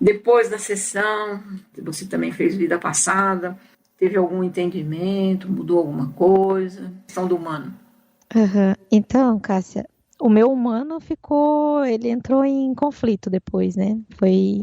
Depois da sessão, você também fez vida passada, teve algum entendimento, mudou alguma coisa? Questão do humano. Aham. Então, Cássia, o meu humano ele entrou em conflito depois, né?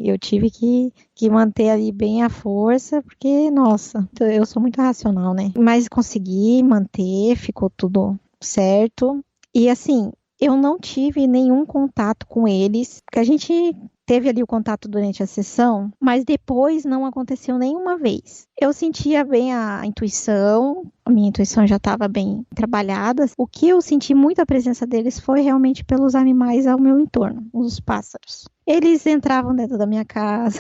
Eu tive que manter ali bem a força, porque, nossa, eu sou muito racional, né? Mas consegui manter, ficou tudo certo. E assim, eu não tive nenhum contato com eles, porque a gente teve ali o contato durante a sessão, mas depois não aconteceu nenhuma vez. Eu sentia bem a intuição, a minha intuição já estava bem trabalhada. O que eu senti muito a presença deles foi realmente pelos animais ao meu entorno, os pássaros. Eles entravam dentro da minha casa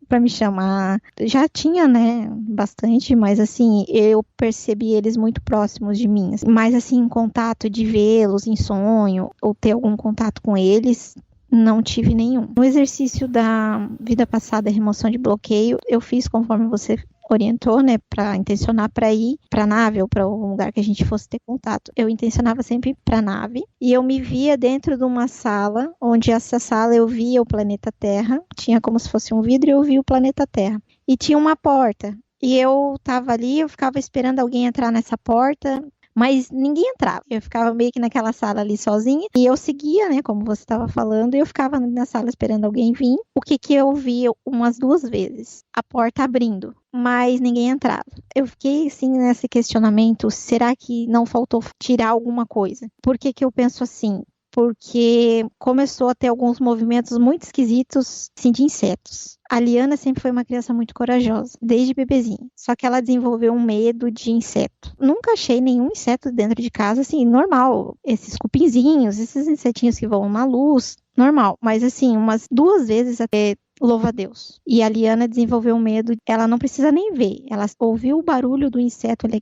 para me chamar. Já tinha, né, bastante, mas assim, eu percebi eles muito próximos de mim. Mas assim, em contato de vê-los em sonho ou ter algum contato com eles, não tive nenhum. No exercício da vida passada, remoção de bloqueio, eu fiz conforme você orientou, né, para intencionar para ir para a nave ou para algum lugar que a gente fosse ter contato. Eu intencionava sempre para a nave e eu me via dentro de uma sala, onde essa sala eu via o planeta Terra, tinha como se fosse um vidro e eu via o planeta Terra. E tinha uma porta. E eu tava ali, eu ficava esperando alguém entrar nessa porta, mas ninguém entrava. Eu ficava meio que naquela sala ali sozinha e eu seguia, né, como você estava falando, e eu ficava na sala esperando alguém vir. O que que eu vi umas 2 vezes? A porta abrindo, mas ninguém entrava. Eu fiquei assim nesse questionamento, será que não faltou tirar alguma coisa? Por que que eu penso assim? Porque começou a ter alguns movimentos muito esquisitos, assim, de insetos. A Liana sempre foi uma criança muito corajosa, desde bebezinha. Só que ela desenvolveu um medo de inseto. Nunca achei nenhum inseto dentro de casa, assim, normal. Esses cupinzinhos, esses insetinhos que voam na luz, normal. Mas, assim, umas 2 vezes até, louva a Deus. E a Liana desenvolveu um medo, ela não precisa nem ver. Ela ouviu o barulho do inseto ali,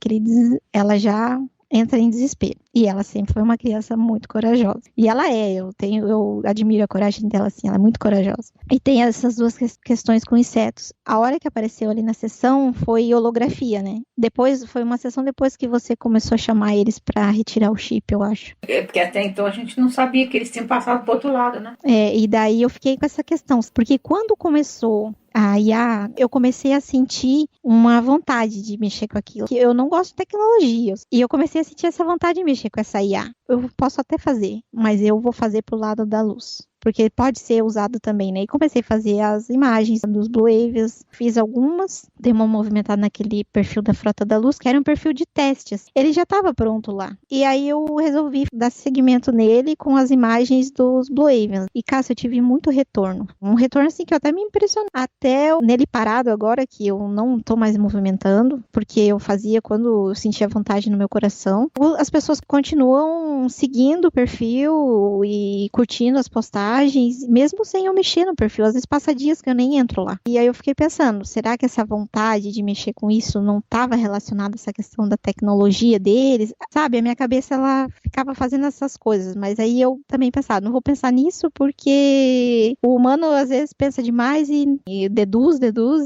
ela já entra em desespero. E ela sempre foi uma criança muito corajosa. E ela eu admiro a coragem dela, assim, ela é muito corajosa. E tem essas duas questões com insetos. A hora que apareceu ali na sessão foi holografia, né? Depois, foi uma sessão depois que você começou a chamar eles pra retirar o chip, eu acho. É, porque até então a gente não sabia que eles tinham passado para outro lado, né? E daí eu fiquei com essa questão, porque quando começou a IA, eu comecei a sentir uma vontade de mexer com aquilo. Que eu não gosto de tecnologias. E eu comecei a sentir essa vontade de mexer com essa IA. Eu posso até fazer, mas eu vou fazer pro lado da luz. Porque pode ser usado também, né? E comecei a fazer as imagens dos Blue Waves. Fiz algumas, dei uma movimentada naquele perfil da Frota da Luz, que era um perfil de testes. Ele já estava pronto lá. E aí eu resolvi dar seguimento nele com as imagens dos Blue Waves. E, Cássio, eu tive muito retorno. Um retorno, assim, que eu até me impressionou. Até nele parado agora, que eu não tô mais movimentando, porque eu fazia quando eu sentia vontade no meu coração. As pessoas continuam seguindo o perfil e curtindo as postagens, mesmo sem eu mexer no perfil. Às vezes passa dias que eu nem entro lá. E aí eu fiquei pensando, será que essa vontade de mexer com isso não estava relacionada a essa questão da tecnologia deles? Sabe, a minha cabeça, ela ficava fazendo essas coisas, mas aí eu também pensava, não vou pensar nisso porque o humano às vezes pensa demais e deduz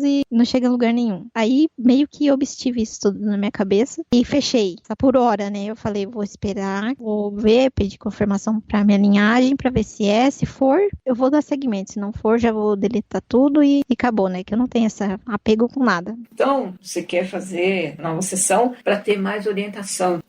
e não chega a lugar nenhum. Aí meio que obstive isso tudo na minha cabeça e fechei, só por hora, né? Eu falei, vou esperar, vou ver, pedir confirmação pra minha linhagem pra ver se for, eu vou dar seguimento, se não for, já vou deletar tudo e acabou, né? Que eu não tenho esse apego com nada. Então, você quer fazer nova sessão para ter mais orientação,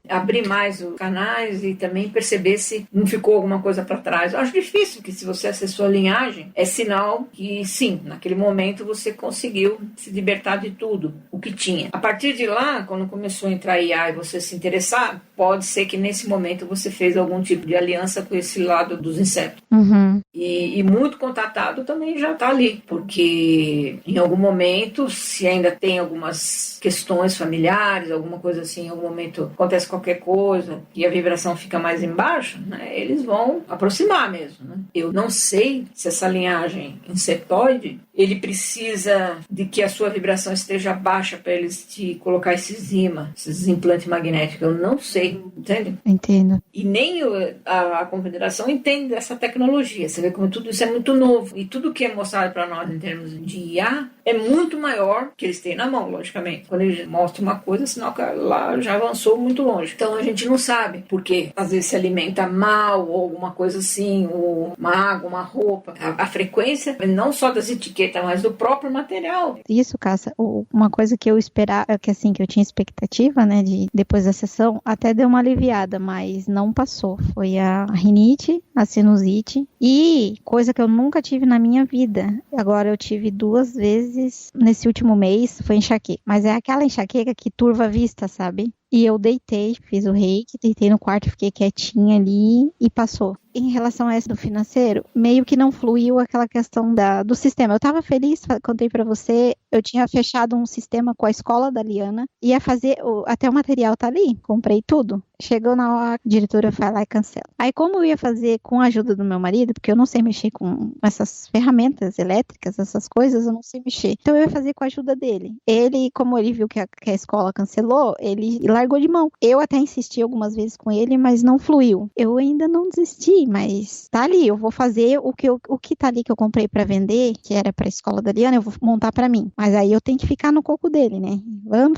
abrir mais os canais e também perceber se não ficou alguma coisa para trás. Eu acho difícil que se você acessou a linhagem, é sinal que sim, naquele momento você conseguiu se libertar de tudo o que tinha. A partir de lá, quando começou a entrar IA e você se interessar, pode ser que nesse momento você fez algum tipo de aliança com esse lado dos insetos. Uhum. E muito contatado também já está ali, porque em algum momento, se ainda tem algumas questões familiares, alguma coisa assim, em algum momento acontece qualquer coisa e a vibração fica mais embaixo, né, eles vão aproximar mesmo. Né? Eu não sei se essa linhagem insetoide, ele precisa de que a sua vibração esteja baixa para eles te colocar esses imãs, esses implantes magnéticos. Eu não sei, entende? Entendo. E nem a Confederação entende dessa tecnologia. Você vê como tudo isso é muito novo. E tudo que é mostrado para nós em termos de IA é muito maior que eles têm na mão, logicamente. Quando eles mostram uma coisa, sinal que lá já avançou muito longe. Então a gente não sabe, porque às vezes se alimenta mal ou alguma coisa assim, ou uma água, uma roupa. A frequência não só das etiquetas, mas do próprio material. Isso, Cássia, uma coisa que eu esperava, que assim, que eu tinha expectativa, né, de depois da sessão, até deu uma aliviada, mas não passou. Foi a rinite, a sinusite e coisa que eu nunca tive na minha vida. Agora eu tive 2 vezes nesse último mês, foi enxaqueca. Mas é aquela enxaqueca que turva a vista, sabe? E eu deitei, fiz o reiki, deitei no quarto, fiquei quietinha ali e passou. Em relação a essa do financeiro, meio que não fluiu aquela questão do sistema. Eu tava feliz, contei pra você, eu tinha fechado um sistema com a escola da Liana, ia fazer, até o material tá ali, comprei tudo. Chegou na hora, a diretora vai lá e cancela. Aí como eu ia fazer com a ajuda do meu marido, porque eu não sei mexer com essas ferramentas elétricas, essas coisas, eu não sei mexer. Então eu ia fazer com a ajuda dele. Ele, como ele viu que a escola cancelou, ele largou de mão. Eu até insisti algumas vezes com ele, mas não fluiu. Eu ainda não desisti, mas tá ali. Eu vou fazer o que tá ali que eu comprei pra vender, que era pra escola da Liana, eu vou montar pra mim. Mas aí eu tenho que ficar no coco dele, né? Vamos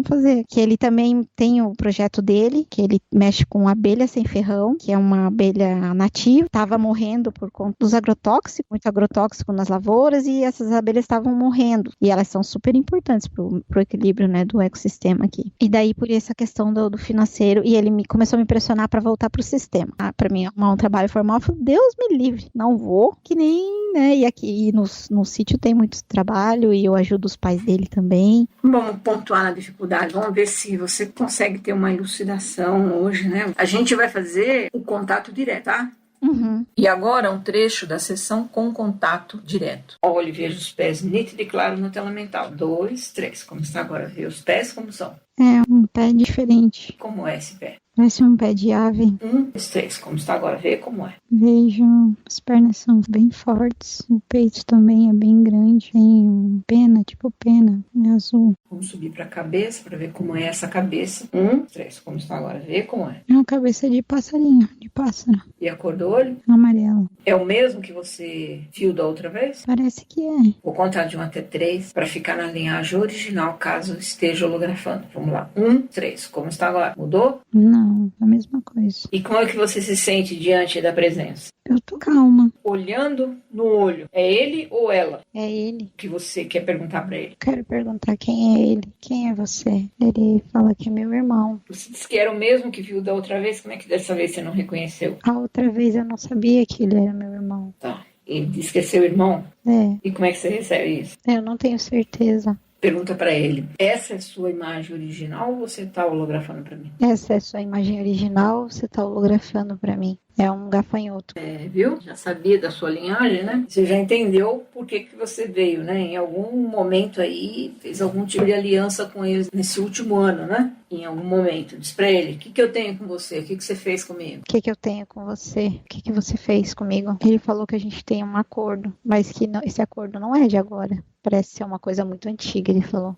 fazer. Que ele também tem o projeto dele, que ele mexe com abelha sem ferrão, que é uma abelha nativa, estava morrendo por conta dos agrotóxicos, muito agrotóxico nas lavouras, e essas abelhas estavam morrendo. E elas são super importantes pro equilíbrio, né, do ecossistema aqui. E daí, por essa questão do financeiro, e ele começou a me pressionar para voltar pro sistema. Para mim, arrumar um trabalho formal, eu falei, Deus me livre, não vou, que nem, né, e aqui no sítio tem muito trabalho, e eu ajudo os pais dele também. Vamos pontuar na dificuldade, vamos ver se você consegue ter uma elucidação hoje, né? A gente vai fazer o contato direto, tá? Uhum. E agora um trecho da sessão com contato direto. Olhe e veja os pés nítido e claro na tela mental. 2, 3. Como está agora? Vê os pés como são. É um pé diferente. Como é esse pé? Parece um pé de ave. 1, 2, 3. Como está agora? Vê como é. Vejo, as pernas são bem fortes, o peito também é bem grande, tem pena, tipo pena, é azul. Vamos subir para a cabeça para ver como é essa cabeça. 1, 3. Como está agora? Vê como é. É uma cabeça de passarinho, de pássaro, E a cor do olho? amarelo. É o mesmo que você viu da outra vez? Parece que é. Vou contar de 1 até 3 para ficar na linhagem original caso esteja holografando. Vamos lá. 1, 3. Como está agora? Mudou? Não, é a mesma coisa. E como é que você se sente diante da presença? Eu tô calma. Olhando no olho, é ele ou ela É ele. que você quer perguntar para ele? Quero perguntar quem é ele. Quem é você? Ele fala que é meu irmão. Você disse que era o mesmo que viu da outra vez, como é que dessa vez você não reconheceu? A outra vez eu não sabia que ele era meu irmão. Tá. Ele disse que é seu irmão? É, E como é que você recebe isso? eu não tenho certeza. Pergunta para ele, essa é sua imagem original ou você tá holografando para mim? Essa é sua imagem original, você tá holografando pra mim. É um gafanhoto. Viu? Já sabia da sua linhagem, né? Você já entendeu por que você veio, né? Em algum momento aí, fez algum tipo de aliança com eles nesse último ano, né? Em algum momento. Diz pra ele, o que eu tenho com você? O que você fez comigo? O que eu tenho com você? O que você fez comigo? Ele falou que a gente tem um acordo, mas que esse acordo não é de agora. Parece ser uma coisa muito antiga, ele falou.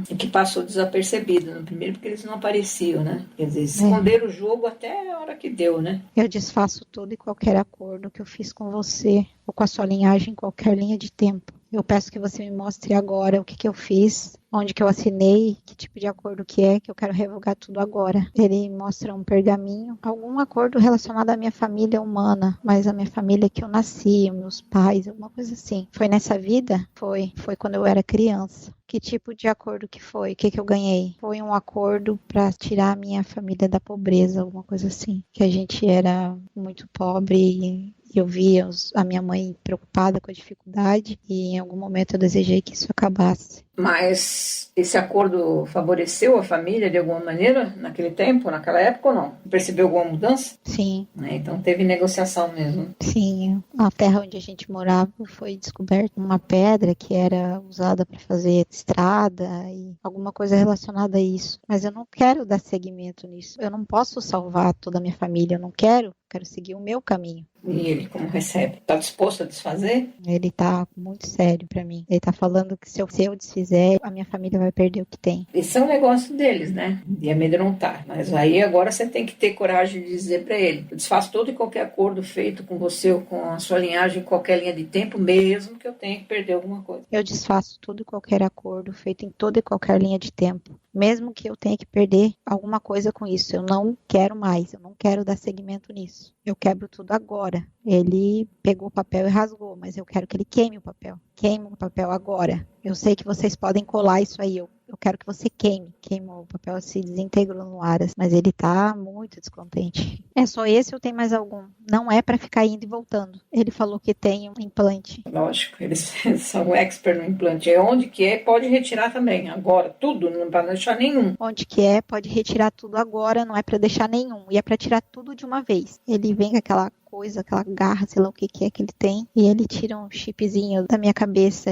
E que passou desapercebido no primeiro, porque eles não apareciam, né? Quer dizer, esconderam o jogo até a hora que deu, né? Eu desfaço todo e qualquer acordo que eu fiz com você ou com a sua linhagem em qualquer linha de tempo. Eu peço que você me mostre agora o que eu fiz, onde que eu assinei, que tipo de acordo que eu quero revogar tudo agora. Ele mostra um pergaminho, algum acordo relacionado à minha família humana, mas a minha família que eu nasci, meus pais, alguma coisa assim. Foi nessa vida? Foi quando eu era criança. Que tipo de acordo que foi? O que eu ganhei? Foi um acordo para tirar a minha família da pobreza, alguma coisa assim. Que a gente era muito pobre e eu via a minha mãe preocupada com a dificuldade e em algum momento eu desejei que isso acabasse. Mas esse acordo favoreceu a família de alguma maneira naquele tempo, naquela época ou não? Percebeu alguma mudança? Sim. Então teve negociação mesmo. Sim, a terra onde a gente morava foi descoberta uma pedra que era usada para fazer estrada e alguma coisa relacionada a isso. Mas eu não quero dar seguimento nisso. Eu não posso salvar toda a minha família, eu não quero seguir o meu caminho. E ele como recebe? Está disposto a desfazer? Ele tá muito sério pra mim. Ele tá falando que se eu desfizer, a minha família vai perder o que tem. Esse é um negócio deles, né? De amedrontar. Mas aí agora você tem que ter coragem de dizer para ele: eu desfaço todo e qualquer acordo feito com você ou com a sua linhagem em qualquer linha de tempo, mesmo que eu tenha que perder alguma coisa. Eu desfaço todo e qualquer acordo feito em toda e qualquer linha de tempo, mesmo que eu tenha que perder alguma coisa com isso. Eu não quero mais, eu não quero dar seguimento nisso. Eu quebro tudo agora. Ele pegou o papel e rasgou, mas eu quero que ele queime o papel. Queime o papel agora. Eu sei que vocês podem colar isso aí. Eu quero que você queime. Queimou o papel, se desintegrou no ar, mas ele tá muito descontente. É só esse ou tem mais algum? Não é pra ficar indo e voltando. Ele falou que tem um implante. Lógico, eles são expert no implante. É onde que é, pode retirar também. Agora, tudo, não para deixar nenhum. Onde que é, pode retirar tudo agora, não é pra deixar nenhum. E é pra tirar tudo de uma vez. Ele vem com aquela coisa, aquela garra, sei lá o que é que ele tem, e ele tira um chipzinho da minha cabeça,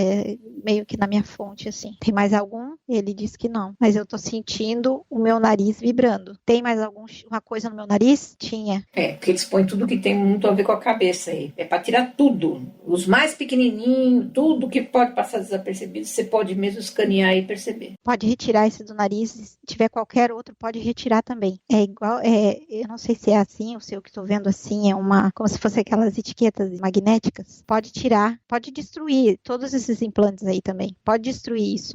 meio que na minha fonte, assim. Tem mais algum? Ele diz que não. Mas eu tô sentindo o meu nariz vibrando. Tem mais alguma coisa no meu nariz? Tinha. É, porque eles põem tudo que tem muito a ver com a cabeça aí. É pra tirar tudo. Os mais pequenininhos, tudo que pode passar desapercebido, você pode mesmo escanear e perceber. Pode retirar esse do nariz. Se tiver qualquer outro, pode retirar também. É igual, eu não sei se é assim, ou se eu que tô vendo assim, como se fosse aquelas etiquetas magnéticas. Pode tirar, pode destruir todos esses implantes aí também. Pode destruir isso.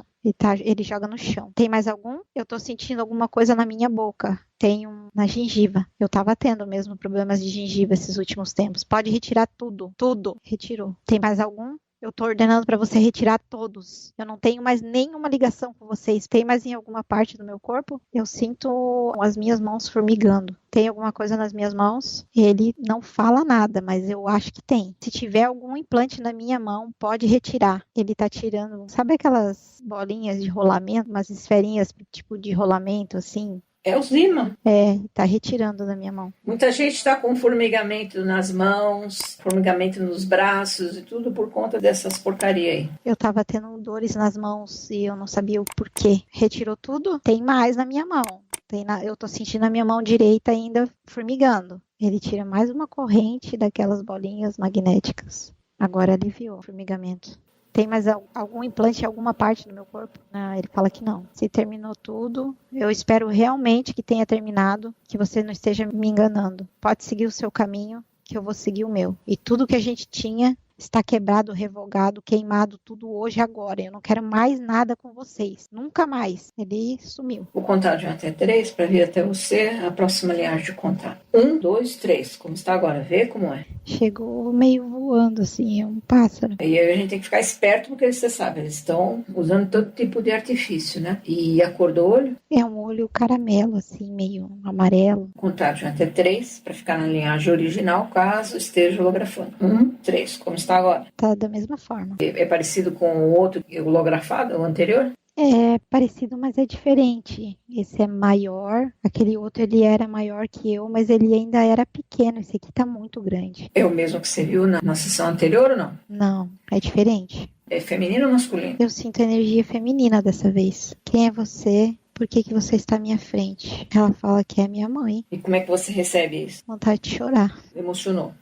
Ele joga no chão. Tem mais algum? Eu tô sentindo alguma coisa na minha boca. Tem na gengiva. Eu tava tendo mesmo problemas de gengiva esses últimos tempos. Pode retirar tudo. Tudo. Retirou. Tem mais algum? Eu tô ordenando para você retirar todos. Eu não tenho mais nenhuma ligação com vocês. Tem mais em alguma parte do meu corpo? Eu sinto as minhas mãos formigando. Tem alguma coisa nas minhas mãos? Ele não fala nada, mas eu acho que tem. Se tiver algum implante na minha mão, pode retirar. Ele tá tirando, sabe aquelas bolinhas de rolamento, umas esferinhas tipo de rolamento assim? É os ímãs. Tá retirando da minha mão. Muita gente está com formigamento nas mãos, formigamento nos braços e tudo por conta dessas porcarias aí. Eu tava tendo dores nas mãos e eu não sabia o porquê. Retirou tudo? Tem mais na minha mão. Eu tô sentindo a minha mão direita ainda formigando. Ele tira mais uma corrente daquelas bolinhas magnéticas. Agora aliviou o formigamento. Tem mais algum implante em alguma parte do meu corpo? Ah, ele fala que não. Se terminou tudo, eu espero realmente que tenha terminado, que você não esteja me enganando. Pode seguir o seu caminho, que eu vou seguir o meu. E tudo que a gente tinha está quebrado, revogado, queimado, tudo hoje, agora. Eu não quero mais nada com vocês. Nunca mais. Ele sumiu. Vou contar de 1 até 3 para vir até você a próxima linhagem de contar. 1, 2, 3. Como está agora? Vê como é. Chegou meio voando, assim, é um pássaro. E aí a gente tem que ficar esperto porque você sabe, eles estão usando todo tipo de artifício, né? E a cor do olho? É um olho caramelo, assim, meio amarelo. Vou contar de 1 até 3 para ficar na linhagem original, caso esteja holografando. 1, 3. Como está agora? Tá da mesma forma. É parecido com o outro holografado, o anterior? É parecido, mas é diferente. Esse é maior, aquele outro ele era maior que eu, mas ele ainda era pequeno. Esse aqui tá muito grande. É o mesmo que você viu na sessão anterior ou não? Não, é diferente. É feminino ou masculino? Eu sinto energia feminina dessa vez. Quem é você? Por que você está à minha frente? Ela fala que é minha mãe. E como é que você recebe isso? Vontade de chorar. Emocionou.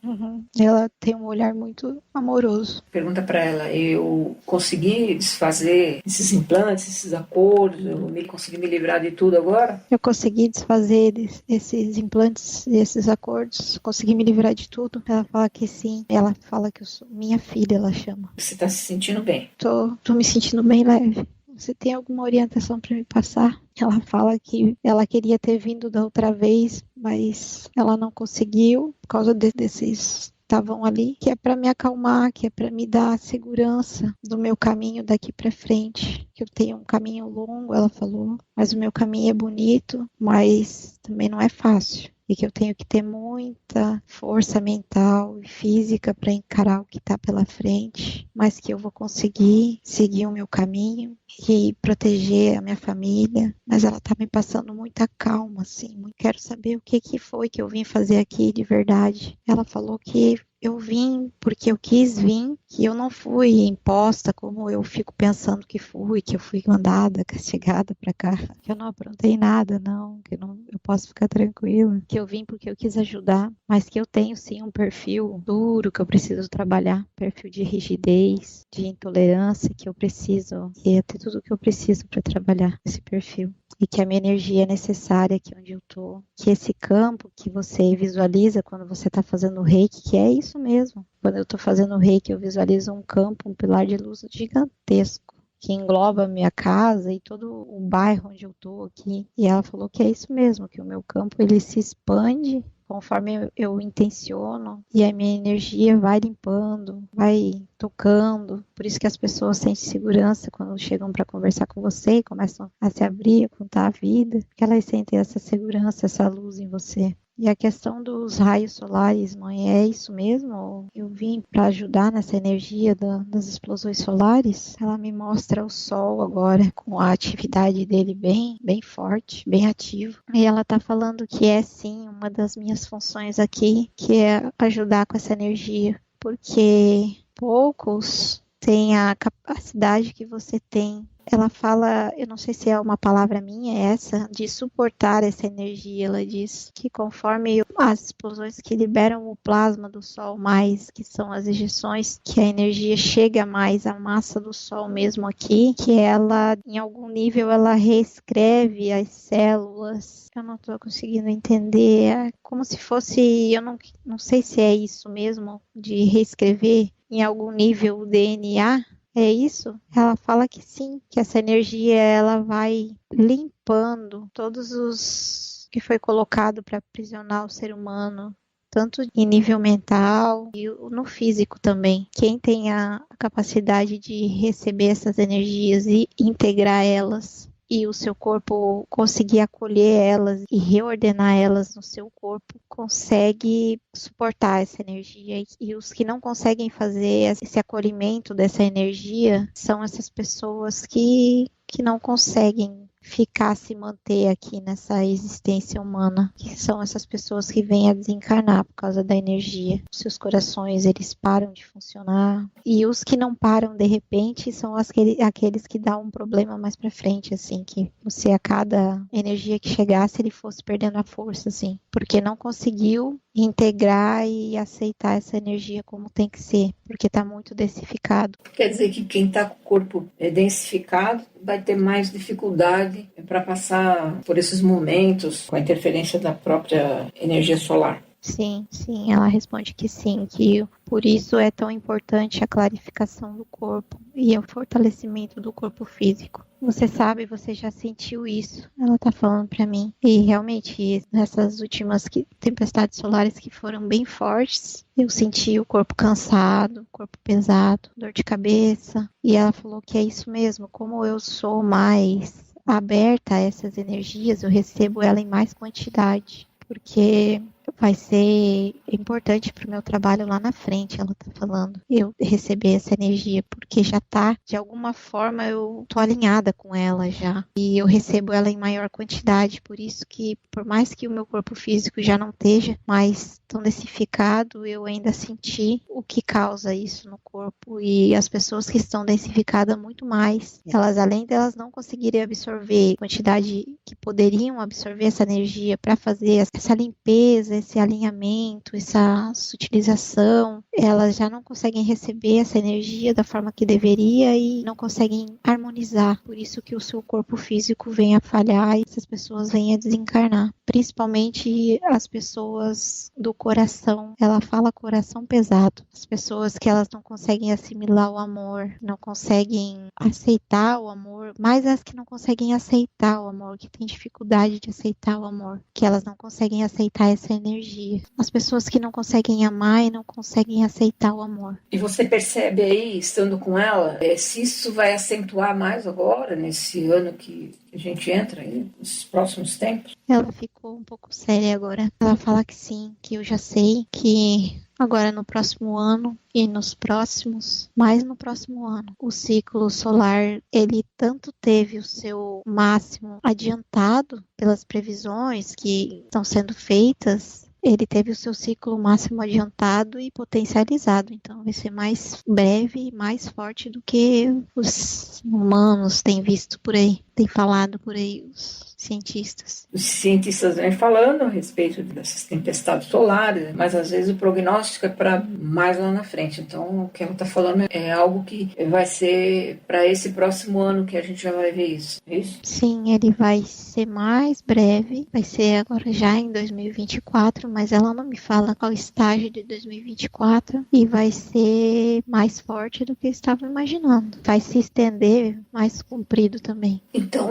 Ela tem um olhar muito amoroso. Pergunta pra ela: eu consegui desfazer esses implantes, esses acordos? Eu consegui me livrar de tudo agora? Eu consegui desfazer esses implantes, esses acordos. Consegui me livrar de tudo. Ela fala que sim. Ela fala que eu sou minha filha, ela chama. Você tá se sentindo bem? Tô me sentindo bem leve. Você tem alguma orientação para me passar? Ela fala que ela queria ter vindo da outra vez, mas ela não conseguiu por causa desses estavam ali, que é para me acalmar, que é para me dar segurança do meu caminho daqui para frente. Que eu tenho um caminho longo, ela falou, mas o meu caminho é bonito, mas também não é fácil. E que eu tenho que ter muita força mental e física para encarar o que está pela frente, mas que eu vou conseguir seguir o meu caminho e proteger a minha família. Mas ela está me passando muita calma, assim. Quero saber o que foi que eu vim fazer aqui de verdade. Ela falou que eu vim porque eu quis vir, que eu não fui imposta como eu fico pensando que eu fui mandada, castigada pra cá, que eu não aprontei nada, não, que eu posso ficar tranquila, que eu vim porque eu quis ajudar, mas que eu tenho sim um perfil duro que eu preciso trabalhar, perfil de rigidez, de intolerância que eu preciso, que é tudo que eu preciso para trabalhar esse perfil. E que a minha energia é necessária aqui onde eu tô. Que esse campo que você visualiza quando você está fazendo o reiki, que é isso mesmo. Quando eu estou fazendo o reiki, eu visualizo um campo, um pilar de luz gigantesco, que engloba a minha casa e todo o bairro onde eu tô aqui. E ela falou que é isso mesmo, que o meu campo ele se expande conforme eu intenciono e a minha energia vai limpando, vai tocando. Por isso que as pessoas sentem segurança quando chegam para conversar com você e começam a se abrir, a contar a vida, porque elas sentem essa segurança, essa luz em você. E a questão dos raios solares, mãe, é isso mesmo? Eu vim para ajudar nessa energia das explosões solares. Ela me mostra o Sol agora, com a atividade dele bem forte, bem ativo. E ela tá falando que é sim uma das minhas funções aqui, que é ajudar com essa energia, porque poucos têm a capacidade que você tem. Ela fala, eu não sei se é uma palavra minha, essa, de suportar essa energia. Ela diz que conforme as explosões que liberam o plasma do Sol mais, que são as ejeções, que a energia chega mais à massa do Sol mesmo aqui, que ela, em algum nível, ela reescreve as células. Eu não estou conseguindo entender. É como se fosse, eu não sei se é isso mesmo, de reescrever em algum nível o DNA. É isso? Ela fala que sim, que essa energia ela vai limpando todos os que foi colocado para aprisionar o ser humano, tanto em nível mental e no físico também. Quem tem a capacidade de receber essas energias e integrar elas e o seu corpo conseguir acolher elas e reordenar elas no seu corpo, consegue suportar essa energia. E os que não conseguem fazer esse acolhimento dessa energia são essas pessoas que não conseguem ficar, se manter aqui nessa existência humana, que são essas pessoas que vêm a desencarnar por causa da energia. Os seus corações, eles param de funcionar. E os que não param de repente são aqueles que dão um problema mais pra frente, assim, que você a cada energia que chegasse, ele fosse perdendo a força, assim, porque não conseguiu integrar e aceitar essa energia como tem que ser, porque está muito densificado. Quer dizer que quem está com o corpo densificado vai ter mais dificuldade para passar por esses momentos com a interferência da própria energia solar. Sim, ela responde que sim, que por isso é tão importante a clarificação do corpo e o fortalecimento do corpo físico. Você sabe, você já sentiu isso, ela tá falando pra mim. E realmente, nessas últimas tempestades solares que foram bem fortes, eu senti o corpo cansado, o corpo pesado, dor de cabeça. E ela falou que é isso mesmo, como eu sou mais aberta a essas energias, eu recebo ela em mais quantidade. Porque vai ser importante para o meu trabalho lá na frente, ela tá falando. Eu receber essa energia, porque já tá, de alguma forma, eu tô alinhada com ela já. E eu recebo ela em maior quantidade, por isso que, por mais que o meu corpo físico já não esteja mais tão densificado, eu ainda senti o que causa isso no corpo. E as pessoas que estão densificadas muito mais, elas, além delas não conseguirem absorver a quantidade que poderiam absorver essa energia para fazer essa limpeza, esse alinhamento, essa sutilização, elas já não conseguem receber essa energia da forma que deveria e não conseguem harmonizar. Por isso que o seu corpo físico vem a falhar e essas pessoas vêm a desencarnar. Principalmente as pessoas do coração. Ela fala coração pesado. As pessoas que elas não conseguem assimilar o amor, não conseguem aceitar o amor, mais as que não conseguem aceitar o amor, que têm dificuldade de aceitar o amor, que elas não conseguem aceitar essa energia. As pessoas que não conseguem amar e não conseguem aceitar o amor. E você percebe aí, estando com ela, se isso vai acentuar mais agora, nesse ano que a gente entra aí, nos próximos tempos? Ela ficou um pouco séria agora. Ela fala que sim, que eu já sei que agora no próximo ano e nos próximos, mais no próximo ano, o ciclo solar, ele tanto teve o seu máximo adiantado pelas previsões que estão sendo feitas, Ele teve o seu ciclo máximo adiantado e potencializado, então vai ser mais breve e mais forte do que os humanos têm visto por aí, têm falado por aí os cientistas. Os cientistas vêm falando a respeito dessas tempestades solares, mas às vezes o prognóstico é para mais lá na frente. Então, o que ela está falando é algo que vai ser para esse próximo ano que a gente já vai ver isso. É isso? Sim, ele vai ser mais breve, vai ser agora já em 2024, mas ela não me fala qual estágio de 2024 e vai ser mais forte do que eu estava imaginando. Vai se estender mais comprido também. Então,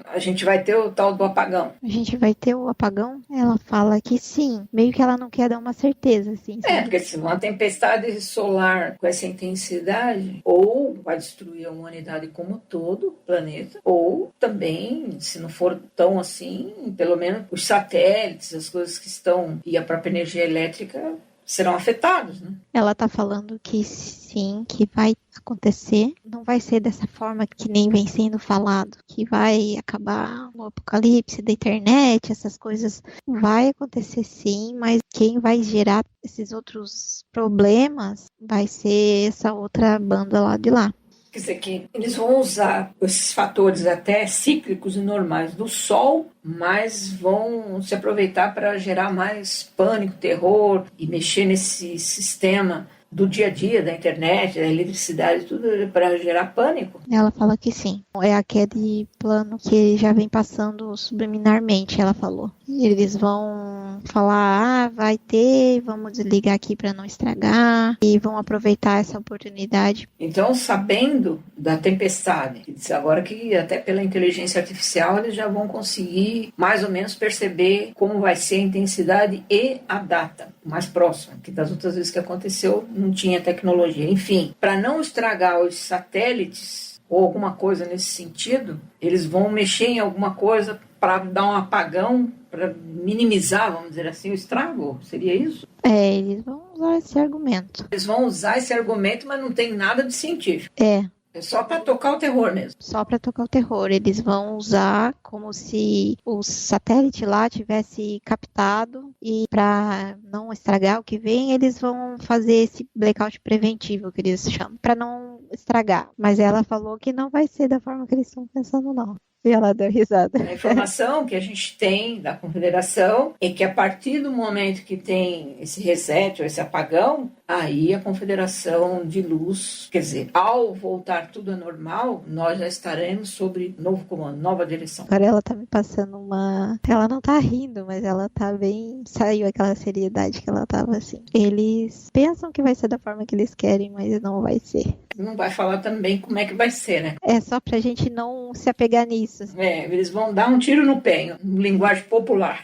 a gente vai ter o tal do apagão. A gente vai ter o apagão? Ela fala que sim, meio que ela não quer dar uma certeza, assim. Sabe? Porque se uma tempestade solar com essa intensidade, ou vai destruir a humanidade como um todo, o planeta, ou também, se não for tão assim, pelo menos os satélites, as coisas que estão, e a própria energia elétrica serão afetados, né? Ela tá falando que sim, que vai acontecer. Não vai ser dessa forma que nem vem sendo falado, que vai acabar o apocalipse da internet, essas coisas. Vai acontecer sim, mas quem vai gerar esses outros problemas vai ser essa outra banda lá de lá. Quer dizer que eles vão usar esses fatores até cíclicos e normais do Sol, mas vão se aproveitar para gerar mais pânico, terror e mexer nesse sistema do dia a dia, da internet, da eletricidade, tudo para gerar pânico. Ela fala que sim. É aquele plano que já vem passando subliminarmente, ela falou. Eles vão falar, vai ter, vamos desligar aqui para não estragar, e vão aproveitar essa oportunidade. Então, sabendo da tempestade, agora que até pela inteligência artificial eles já vão conseguir mais ou menos perceber como vai ser a intensidade e a data mais próxima, que das outras vezes que aconteceu não tinha tecnologia. Enfim, para não estragar os satélites ou alguma coisa nesse sentido, eles vão mexer em alguma coisa para dar um apagão, para minimizar, vamos dizer assim, o estrago. Seria isso? Eles vão usar esse argumento. Eles vão usar esse argumento, mas não tem nada de científico. É só para tocar o terror mesmo. Só para tocar o terror. Eles vão usar como se o satélite lá tivesse captado e para não estragar o que vem, eles vão fazer esse blackout preventivo que eles chamam, para não estragar. Mas ela falou que não vai ser da forma que eles estão pensando, não. E ela deu risada. A informação que a gente tem da Confederação é que a partir do momento que tem esse reset ou esse apagão, aí a Confederação de Luz, quer dizer, ao voltar tudo a normal, nós já estaremos sobre novo comando, nova direção. Agora ela tá me passando uma... Ela não tá rindo, mas ela tá bem... Saiu aquela seriedade que ela tava assim. Eles pensam que vai ser da forma que eles querem, mas não vai ser. Não vai falar também como é que vai ser, né? É só pra gente não se apegar nisso. Eles vão dar um tiro no pé, em linguagem popular.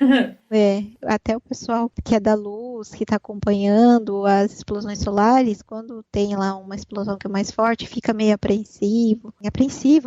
Até o pessoal que é da luz, que está acompanhando as explosões solares, quando tem lá uma explosão que é mais forte, fica meio apreensivo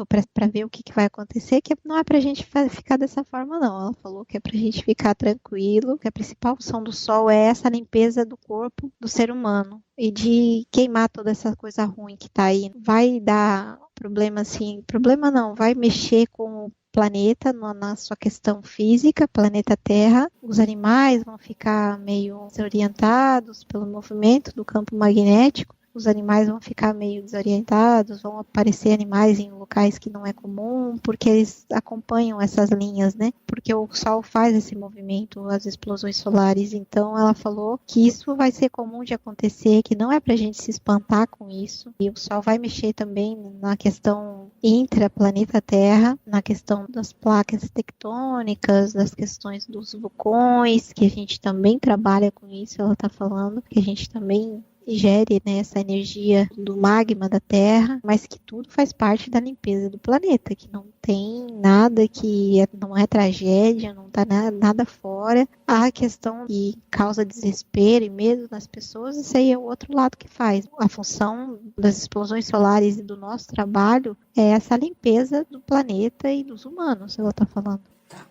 para ver o que vai acontecer, que não é para a gente ficar dessa forma, não. Ela falou que é para a gente ficar tranquilo, que a principal função do sol é essa limpeza do corpo do ser humano e de queimar toda essa coisa ruim que está aí. Vai dar problema assim, problema não, vai mexer com o planeta na sua questão física, planeta Terra. Os animais vão ficar meio desorientados pelo movimento do campo magnético. Os animais vão ficar meio desorientados, vão aparecer animais em locais que não é comum, porque eles acompanham essas linhas, né? Porque o Sol faz esse movimento, as explosões solares. Então, ela falou que isso vai ser comum de acontecer, que não é pra gente se espantar com isso. E o Sol vai mexer também na questão intra-planeta Terra, na questão das placas tectônicas, das questões dos vulcões, que a gente também trabalha com isso, ela tá falando, que a gente também gere, né, essa energia do magma da Terra, mas que tudo faz parte da limpeza do planeta, que não tem nada que não é tragédia, não tá nada fora. A questão que causa desespero e medo nas pessoas, isso aí é o outro lado que faz. A função das explosões solares e do nosso trabalho é essa limpeza do planeta e dos humanos, ela tá falando.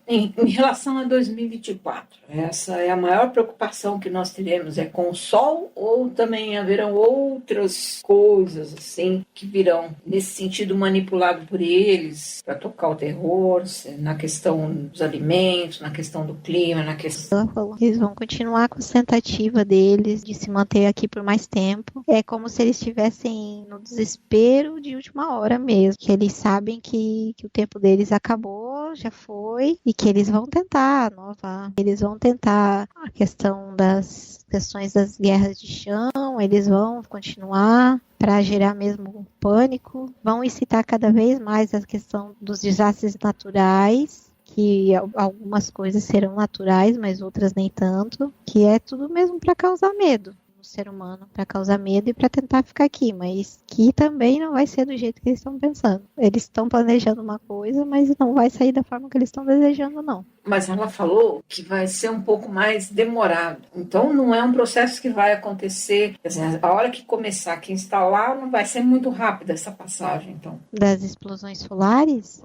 Em relação a 2024, essa é a maior preocupação que nós teremos, é com o Sol ou também haverão outras coisas assim que virão nesse sentido manipulado por eles para tocar o terror, na questão dos alimentos, na questão do clima, na questão... Ela falou que eles vão continuar com a tentativa deles de se manter aqui por mais tempo. É como se eles estivessem no desespero de última hora mesmo, que eles sabem que o tempo deles acabou, já foi, e que eles vão tentar inovar. Eles vão tentar a questão das questões das guerras de chão, eles vão continuar para gerar mesmo pânico, vão incitar cada vez mais a questão dos desastres naturais, que algumas coisas serão naturais, mas outras nem tanto, que é tudo mesmo para causar medo no ser humano, para causar medo e para tentar ficar aqui, mas que também não vai ser do jeito que eles estão pensando. Eles estão planejando uma coisa, mas não vai sair da forma que eles estão desejando, não. Mas ela falou que vai ser um pouco mais demorado. Então, não é um processo que vai acontecer... Quer dizer, a hora que começar, que instalar, não vai ser muito rápida essa passagem, então. Das explosões solares?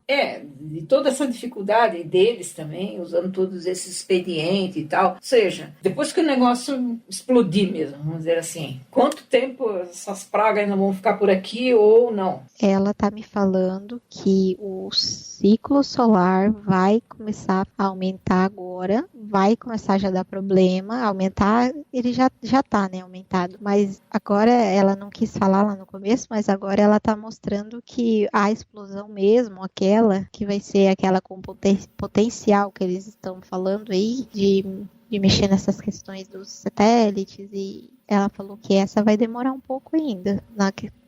De toda essa dificuldade deles também, usando todos esses expedientes e tal. Ou seja, depois que o negócio explodir mesmo, vamos dizer assim, quanto tempo essas pragas ainda vão ficar por aqui ou não? Ela tá me falando que o ciclo solar vai começar a aumentar agora, vai começar já a dar problema, aumentar, ele já tá, né, aumentado, mas agora ela não quis falar lá no começo, mas agora ela tá mostrando que a explosão mesmo, aquela que vai ser aquela com potencial que eles estão falando aí, de mexer nessas questões dos satélites, e ela falou que essa vai demorar um pouco ainda,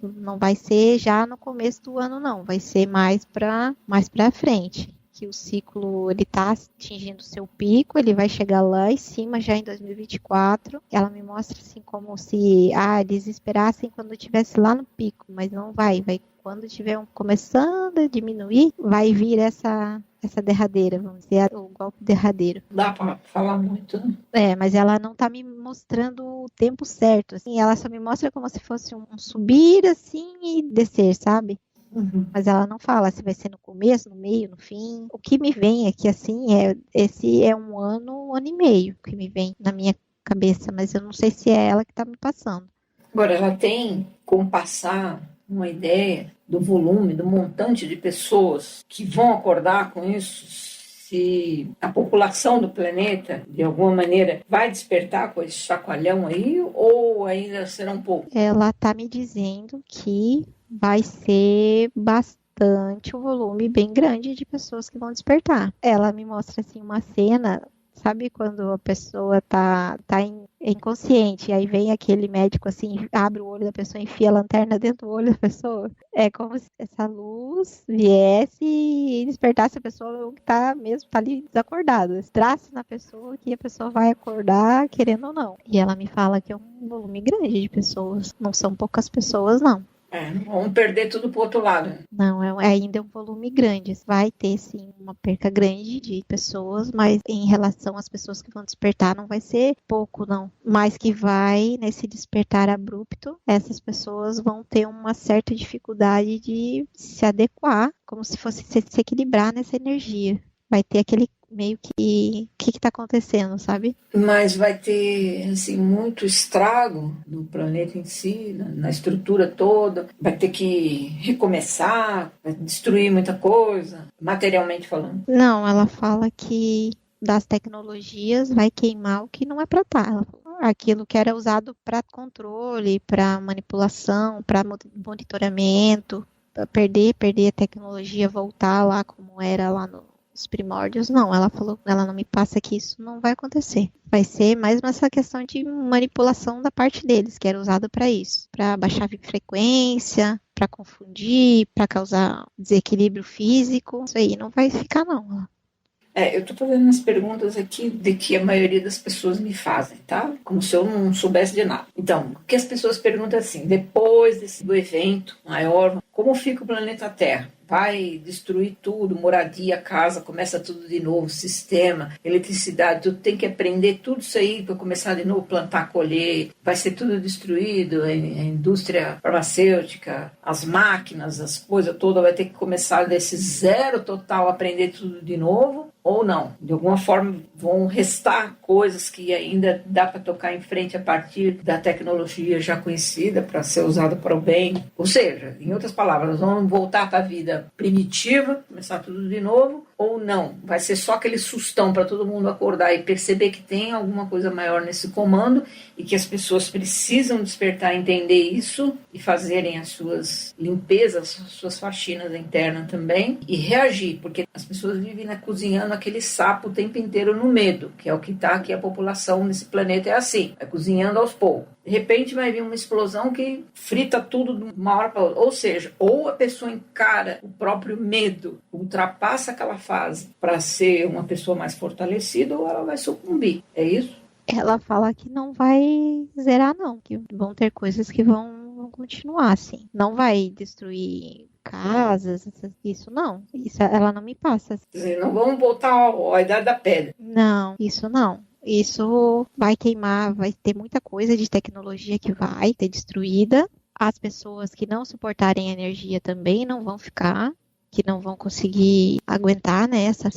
não vai ser já no começo do ano não, vai ser mais para frente, que o ciclo ele tá atingindo seu pico, ele vai chegar lá em cima já em 2024. Ela me mostra assim como se eles esperassem quando estivesse lá no pico, mas não vai quando estiver começando a diminuir, vai vir essa derradeira, vamos dizer, o golpe derradeiro. Dá para falar muito, né? Mas ela não tá me mostrando o tempo certo, assim, ela só me mostra como se fosse um subir assim e descer, sabe? Uhum. Mas ela não fala se vai ser no começo, no meio, no fim. O que me vem aqui, assim, esse é um ano e meio que me vem na minha cabeça, mas eu não sei se é ela que tá me passando. Agora, ela tem como passar uma ideia do volume, do montante de pessoas que vão acordar com isso, se a população do planeta, de alguma maneira, vai despertar com esse chacoalhão aí, ou ainda serão poucos? Ela tá me dizendo que vai ser bastante um volume bem grande de pessoas que vão despertar. Ela me mostra assim uma cena, sabe quando a pessoa tá inconsciente, aí vem aquele médico assim, abre o olho da pessoa, enfia a lanterna dentro do olho da pessoa. É como se essa luz viesse e despertasse a pessoa que tá ali desacordada. Entrasse na pessoa que a pessoa vai acordar querendo ou não. E ela me fala que é um volume grande de pessoas. Não são poucas pessoas, não. Não vamos perder tudo pro outro lado. Não, ainda é um volume grande. Vai ter, sim, uma perca grande de pessoas, mas em relação às pessoas que vão despertar, não vai ser pouco, não. Mas que vai, nesse despertar abrupto, essas pessoas vão ter uma certa dificuldade de se adequar, como se fosse se equilibrar nessa energia. Vai ter aquele meio que o que está acontecendo, sabe? Mas vai ter assim muito estrago no planeta em si, na estrutura toda. Vai ter que recomeçar, vai destruir muita coisa, materialmente falando. Não, ela fala que das tecnologias vai queimar o que não é para estar. Aquilo que era usado para controle, para manipulação, para monitoramento, para perder a tecnologia, voltar lá como era lá nos primórdios, não. Ela falou, ela não me passa que isso não vai acontecer. Vai ser mais essa questão de manipulação da parte deles, que era usado para isso, para baixar a frequência, para confundir, para causar desequilíbrio físico. Isso aí não vai ficar, não. Eu estou fazendo umas perguntas aqui de que a maioria das pessoas me fazem, tá? Como se eu não soubesse de nada. Então, o que as pessoas perguntam assim, depois do evento maior, como fica o planeta Terra? Vai destruir tudo, moradia, casa, começa tudo de novo, sistema, eletricidade, tu tem que aprender tudo isso aí para começar de novo, plantar, colher, vai ser tudo destruído, a indústria farmacêutica, as máquinas, as coisas todas, vai ter que começar desse zero total, aprender tudo de novo, ou não. De alguma forma vão restar coisas que ainda dá para tocar em frente a partir da tecnologia já conhecida para ser usada para o bem. Ou seja, em outras palavras, vamos voltar para a vida primitiva, começar tudo de novo, ou não. Vai ser só aquele sustão para todo mundo acordar e perceber que tem alguma coisa maior nesse comando e que as pessoas precisam despertar, entender isso e fazerem as suas limpezas, as suas faxinas internas também e reagir, porque as pessoas vivem cozinhando aquele sapo o tempo inteiro no medo, que é o que está aqui, a população nesse planeta é assim, vai cozinhando aos poucos. De repente vai vir uma explosão que frita tudo de uma hora para outra. Ou seja, ou a pessoa encara o próprio medo, ultrapassa aquela fase para ser uma pessoa mais fortalecida, ou ela vai sucumbir. É isso? Ela fala que não vai zerar, não, que vão ter coisas que vão continuar, assim. Não vai destruir casas, isso não. Isso ela não me passa. Quer dizer, não vamos voltar à idade da pedra. Não, isso não. Isso vai queimar, vai ter muita coisa de tecnologia que vai ter destruída. As pessoas que não suportarem a energia também não vão ficar, que não vão conseguir aguentar, né, essa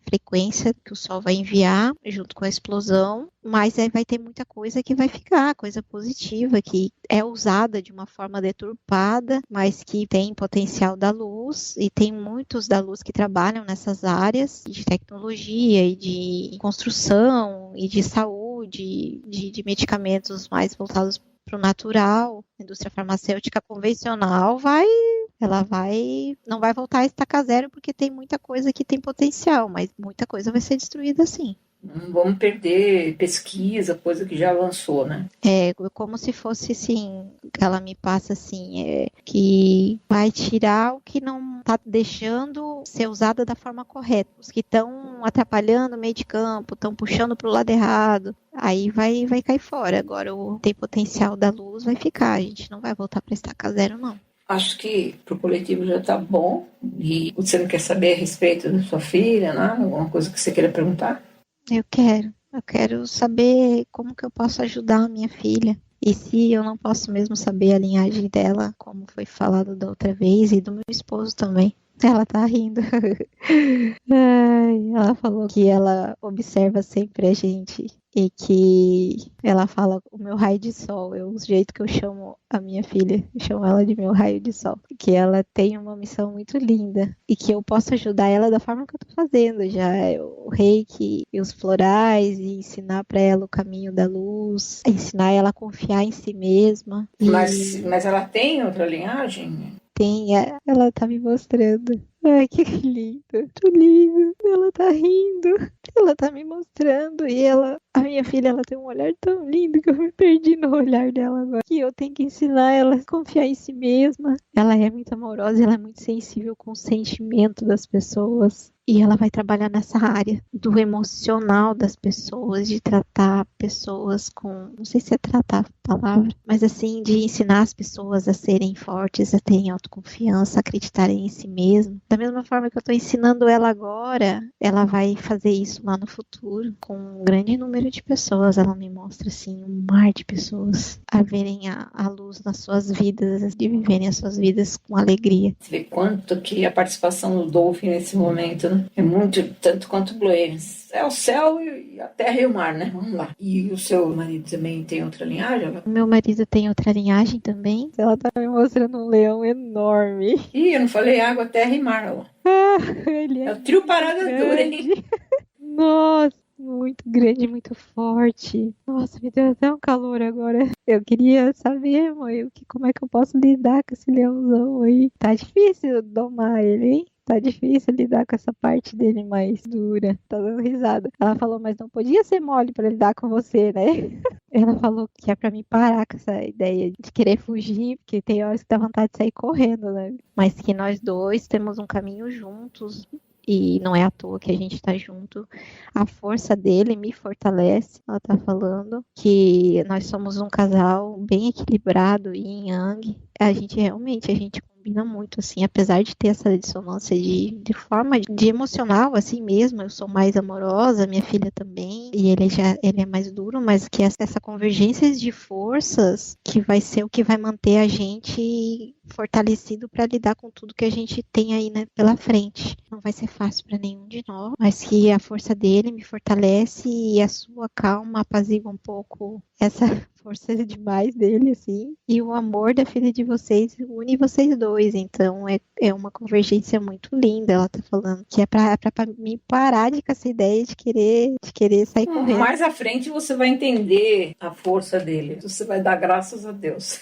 frequência que o Sol vai enviar junto com a explosão, mas aí vai ter muita coisa que vai ficar, coisa positiva, que é usada de uma forma deturpada, mas que tem potencial da luz, e tem muitos da luz que trabalham nessas áreas de tecnologia e de construção e de saúde, de medicamentos mais voltados para o natural. A indústria farmacêutica convencional não vai voltar a estacar zero, porque tem muita coisa que tem potencial, mas muita coisa vai ser destruída sim. Não vamos perder pesquisa, coisa que já avançou, né? É como se fosse assim, ela me passa assim, que vai tirar o que não está deixando ser usado da forma correta. Os que estão atrapalhando o meio de campo, estão puxando para o lado errado, aí vai cair fora. Agora tem potencial da luz, vai ficar. A gente não vai voltar para estacar zero, não. Acho que para o coletivo já está bom. E você não quer saber a respeito da sua filha, né? Alguma coisa que você queira perguntar? Eu quero saber como que eu posso ajudar a minha filha. E se eu não posso mesmo saber a linhagem dela, como foi falado da outra vez, e do meu esposo também. Ela tá rindo. Ai, ela falou que ela observa sempre a gente e que ela fala o meu raio de sol, é o jeito que eu chamo a minha filha, eu chamo ela de meu raio de sol, que ela tem uma missão muito linda e que eu posso ajudar ela da forma que eu tô fazendo já, o reiki e os florais, e ensinar para ela o caminho da luz, ensinar ela a confiar em si mesma. Mas ela tem outra linhagem? Tem, ela tá me mostrando. Ai, que lindo, muito lindo. Ela tá rindo, ela tá me mostrando. E a minha filha, ela tem um olhar tão lindo que eu me perdi no olhar dela agora. Que eu tenho que ensinar ela a confiar em si mesma. Ela é muito amorosa, ela é muito sensível com o sentimento das pessoas. E ela vai trabalhar nessa área do emocional das pessoas, de tratar pessoas com, não sei se é tratar a palavra, mas assim, de ensinar as pessoas a serem fortes, a terem autoconfiança, a acreditarem em si mesmo. Da mesma forma que eu estou ensinando ela agora, ela vai fazer isso lá no futuro, com um grande número de pessoas. Ela me mostra, assim, um mar de pessoas a verem a luz nas suas vidas, de viverem as suas vidas com alegria. Você vê quanto que a participação do Dolphin nesse momento, né? É muito, tanto quanto o Blue Aliens. É o céu e a terra e o mar, né? Vamos lá. E o seu marido também tem outra linhagem? O meu marido tem outra linhagem também. Ela tá me mostrando um leão enorme. Ih, eu não falei água, terra e mar, ó. Ele é o trio parada dura, hein? Nossa, muito grande, muito forte. Nossa, me deu até um calor agora. Eu queria saber, mãe, como é que eu posso lidar com esse leãozão aí. Tá difícil domar ele, hein? Tá difícil lidar com essa parte dele mais dura. Tá dando risada. Ela falou, mas não podia ser mole pra lidar com você, né? Ela falou que é pra me parar com essa ideia de querer fugir, porque tem horas que dá vontade de sair correndo, né? Mas que nós dois temos um caminho juntos. E não é à toa que a gente tá junto. A força dele me fortalece. Ela tá falando que nós somos um casal bem equilibrado, yin yang. A gente combina muito, assim, apesar de ter essa dissonância de forma de emocional, assim mesmo, eu sou mais amorosa, minha filha também, e ele é mais duro, mas que essa convergência de forças que vai ser o que vai manter a gente fortalecido para lidar com tudo que a gente tem aí, né, pela frente. Não vai ser fácil para nenhum de nós, mas que a força dele me fortalece e a sua calma apazigua um pouco essa força demais dele, assim. E o amor da filha de vocês une vocês dois, então é uma convergência muito linda. Ela tá falando que é pra me parar com essa ideia de querer sair correndo. Mais à frente você vai entender a força dele. Você vai dar graças a Deus.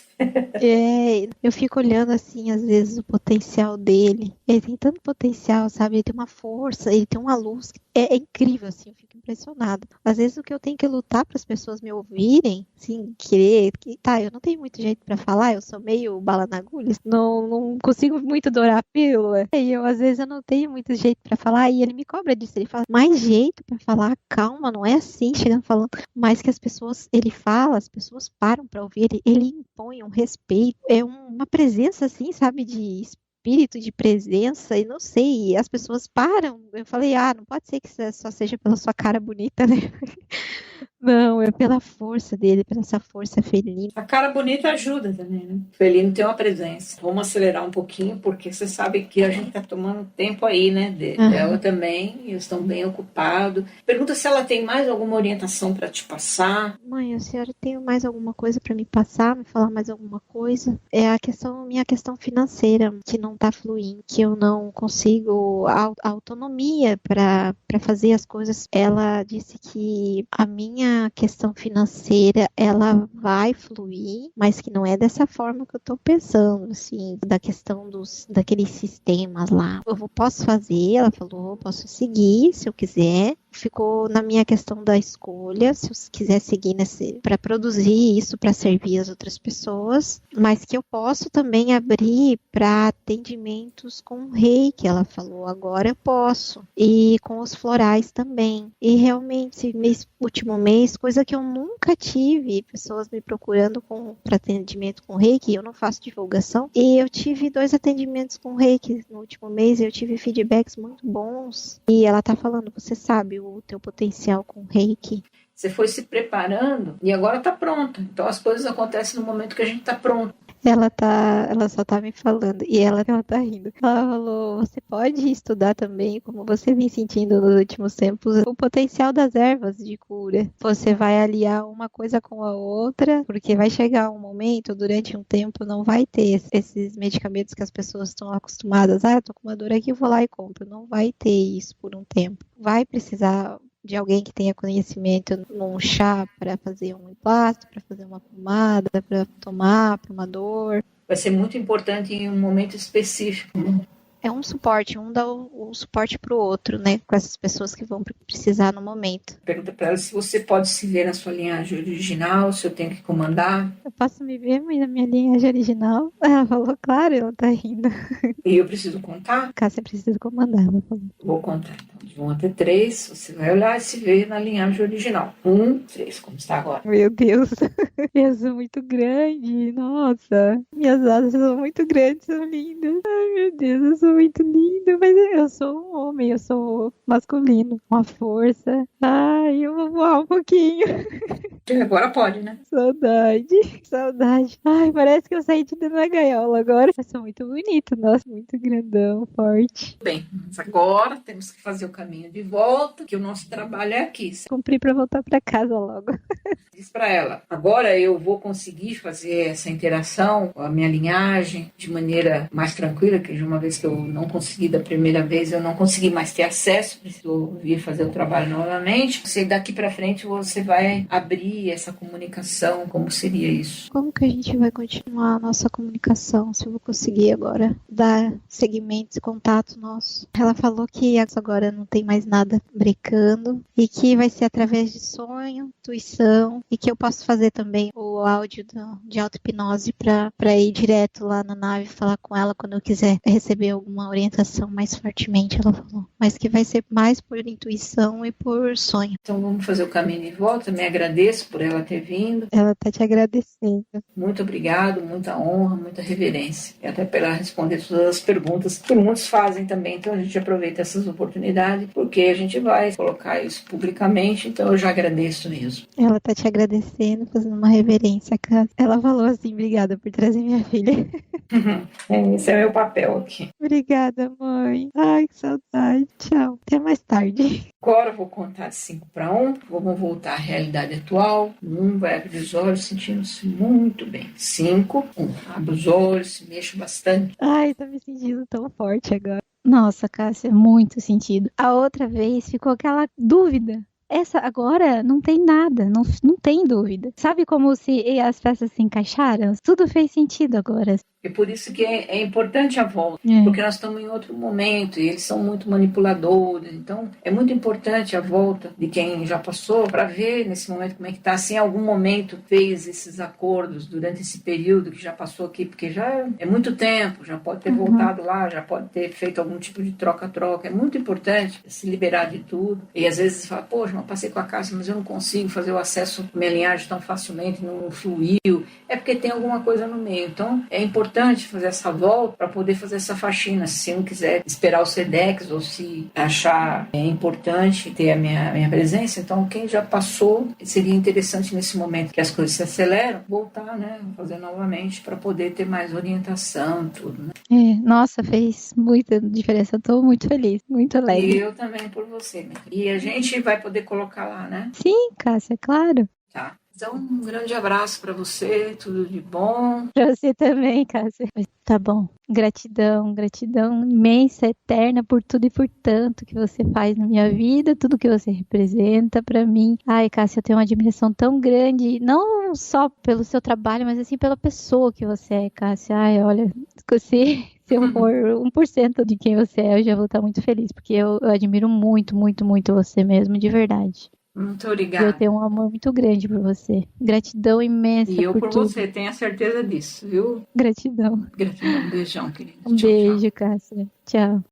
Eu fico olhando assim, às vezes, o potencial dele. Ele tem tanto potencial, sabe? Ele tem uma força, ele tem uma luz. É incrível, assim, eu fico impressionada. Às vezes o que eu tenho que lutar para as pessoas me ouvirem, assim, tá, eu não tenho muito jeito para falar, eu sou meio bala na agulha, não consigo muito dourar a pílula. E às vezes eu não tenho muito jeito para falar, e ele me cobra disso, ele fala, mais jeito para falar, calma, não é assim, chegando falando, mas que as pessoas, ele fala, as pessoas param para ouvir, ele impõe um respeito, é uma presença, assim, sabe, de espírito de presença, e não sei, as pessoas param. Eu falei, não pode ser que só seja pela sua cara bonita, né? Não, é pela força dele, pela essa força felina. A cara bonita ajuda também, né? O felino tem uma presença. Vamos acelerar um pouquinho, porque você sabe que a gente tá tomando tempo aí, né? Dela também, eles estão bem ocupados. Pergunta se ela tem mais alguma orientação para te passar. Mãe, a senhora tem mais alguma coisa para me passar, me falar mais alguma coisa? É minha questão financeira, que não tá fluindo, que eu não consigo autonomia para fazer as coisas. Ela disse que a minha questão financeira, ela vai fluir, mas que não é dessa forma que eu tô pensando, assim, da questão daqueles sistemas lá. Eu posso fazer, ela falou, posso seguir se eu quiser. Ficou na minha questão da escolha, se eu quiser seguir para produzir isso, para servir as outras pessoas, mas que eu posso também abrir para atendimentos com o reiki, ela falou, agora eu posso, e com os florais também. E realmente, último mês, coisa que eu nunca tive, pessoas me procurando para atendimento com reiki, eu não faço divulgação, e eu tive 2 atendimentos com reiki no último mês, e eu tive feedbacks muito bons, e ela tá falando, você sabe o teu potencial com reiki. Você foi se preparando e agora está pronta. Então as coisas acontecem no momento que a gente está pronto. Ela só tá me falando e ela tá rindo. Ela falou, você pode estudar também, como você vem sentindo nos últimos tempos, o potencial das ervas de cura. Você vai aliar uma coisa com a outra, porque vai chegar um momento, durante um tempo, não vai ter esses medicamentos que as pessoas estão acostumadas. Eu tô com uma dor aqui, eu vou lá e compro. Não vai ter isso por um tempo. Vai precisar de alguém que tenha conhecimento num chá para fazer um emplasto, para fazer uma pomada, para tomar, para uma dor. Vai ser muito importante em um momento específico, né? É um suporte, um dá o suporte pro outro, né? Com essas pessoas que vão precisar no momento. Pergunta para ela se você pode se ver na sua linhagem original, se eu tenho que comandar. Eu posso me ver na minha linhagem original? Ela falou, claro, ela tá rindo. E eu preciso contar? Cássia precisa comandar, ela falou. Vou contar. Então, de 1 até 3, você vai olhar e se ver na linhagem original. 1, 3, como está agora. Meu Deus, eu sou muito grande, nossa. Minhas asas são muito grandes, são lindas. Ai, meu Deus, eu sou muito linda, mas eu sou um homem, eu sou masculino, uma força. Ai, eu vou voar um pouquinho. Agora pode, né? Saudade. Ai, parece que eu saí de dentro da gaiola agora. Eu sou muito bonito, nossa, muito grandão, forte. Bem, mas agora temos que fazer o caminho de volta, que o nosso trabalho é aqui. Cumpri pra voltar pra casa logo. Diz para ela, agora eu vou conseguir fazer essa interação com a minha linhagem de maneira mais tranquila, que de uma vez que eu não consegui da primeira vez, eu não consegui mais ter acesso, preciso vir fazer o trabalho novamente. Você daqui para frente você vai abrir essa comunicação, como seria isso? Como que a gente vai continuar a nossa comunicação, se eu vou conseguir agora dar segmentos e contato nosso? Ela falou que agora não tem mais nada brecando e que vai ser através de sonho, intuição, e que eu posso fazer também o áudio de auto-hipnose para ir direto lá na nave falar com ela quando eu quiser receber uma orientação mais fortemente, ela falou. Mas que vai ser mais por intuição e por sonho. Então vamos fazer o caminho de volta. Me agradeço por ela ter vindo. Ela tá te agradecendo. Muito obrigado, muita honra, muita reverência. E até pela responder todas as perguntas que muitos fazem também. Então a gente aproveita essas oportunidades, porque a gente vai colocar isso publicamente. Então eu já agradeço mesmo. Ela tá te agradecendo, fazendo uma reverência, cara. Ela falou assim, obrigada por trazer minha filha. Esse é meu papel aqui. Obrigada, mãe. Ai, que saudade. Tchau. Até mais tarde. Agora eu vou contar de 5 para 1. Vamos voltar à realidade atual. 1 vai abrir os olhos sentindo-se muito bem. 5, 1. Abre os olhos, se mexe bastante. Ai, tô me sentindo tão forte agora. Nossa, Cássia, muito sentido. A outra vez ficou aquela dúvida. Essa agora não tem nada, não tem dúvida. Sabe como se as peças se encaixaram? Tudo fez sentido agora. É por isso que é importante a volta, É. porque nós estamos em outro momento e eles são muito manipuladores. Então, é muito importante a volta de quem já passou para ver nesse momento como é que está. Se em algum momento fez esses acordos durante esse período que já passou aqui, porque já é muito tempo, já pode ter voltado lá, já pode ter feito algum tipo de troca-troca. É muito importante se liberar de tudo. E às vezes fala, poxa, eu passei com a casa, mas eu não consigo fazer o acesso à minha linhagem tão facilmente, não fluiu. É porque tem alguma coisa no meio. Então, é importante fazer essa volta para poder fazer essa faxina. Se não quiser esperar o SEDEX ou se achar importante ter a minha presença, então quem já passou, seria interessante nesse momento que as coisas se aceleram, voltar, né, fazer novamente para poder ter mais orientação e tudo, né? Nossa, fez muita diferença. Eu tô muito feliz, muito alegre. E eu também por você, minha querida. E a gente vai poder colocar lá, né? Sim, Cássia, claro. Tá. Então, um grande abraço para você, tudo de bom. Pra você também, Cássia. Tá bom. Gratidão, gratidão imensa, eterna por tudo e por tanto que você faz na minha vida, tudo que você representa pra mim. Ai, Cássia, eu tenho uma admiração tão grande, não só pelo seu trabalho, mas assim pela pessoa que você é, Cássia. Ai, olha, se eu for 1% de quem você é, eu já vou estar muito feliz, porque eu admiro muito, muito, muito você mesmo, de verdade. Muito Eu obrigada. tenho um amor muito grande por você. Gratidão imensa E eu por tudo. você, tenha certeza disso, viu? Gratidão. Gratidão, um beijão, querido. Um Tchau, tchau. beijo, Cássia. Tchau.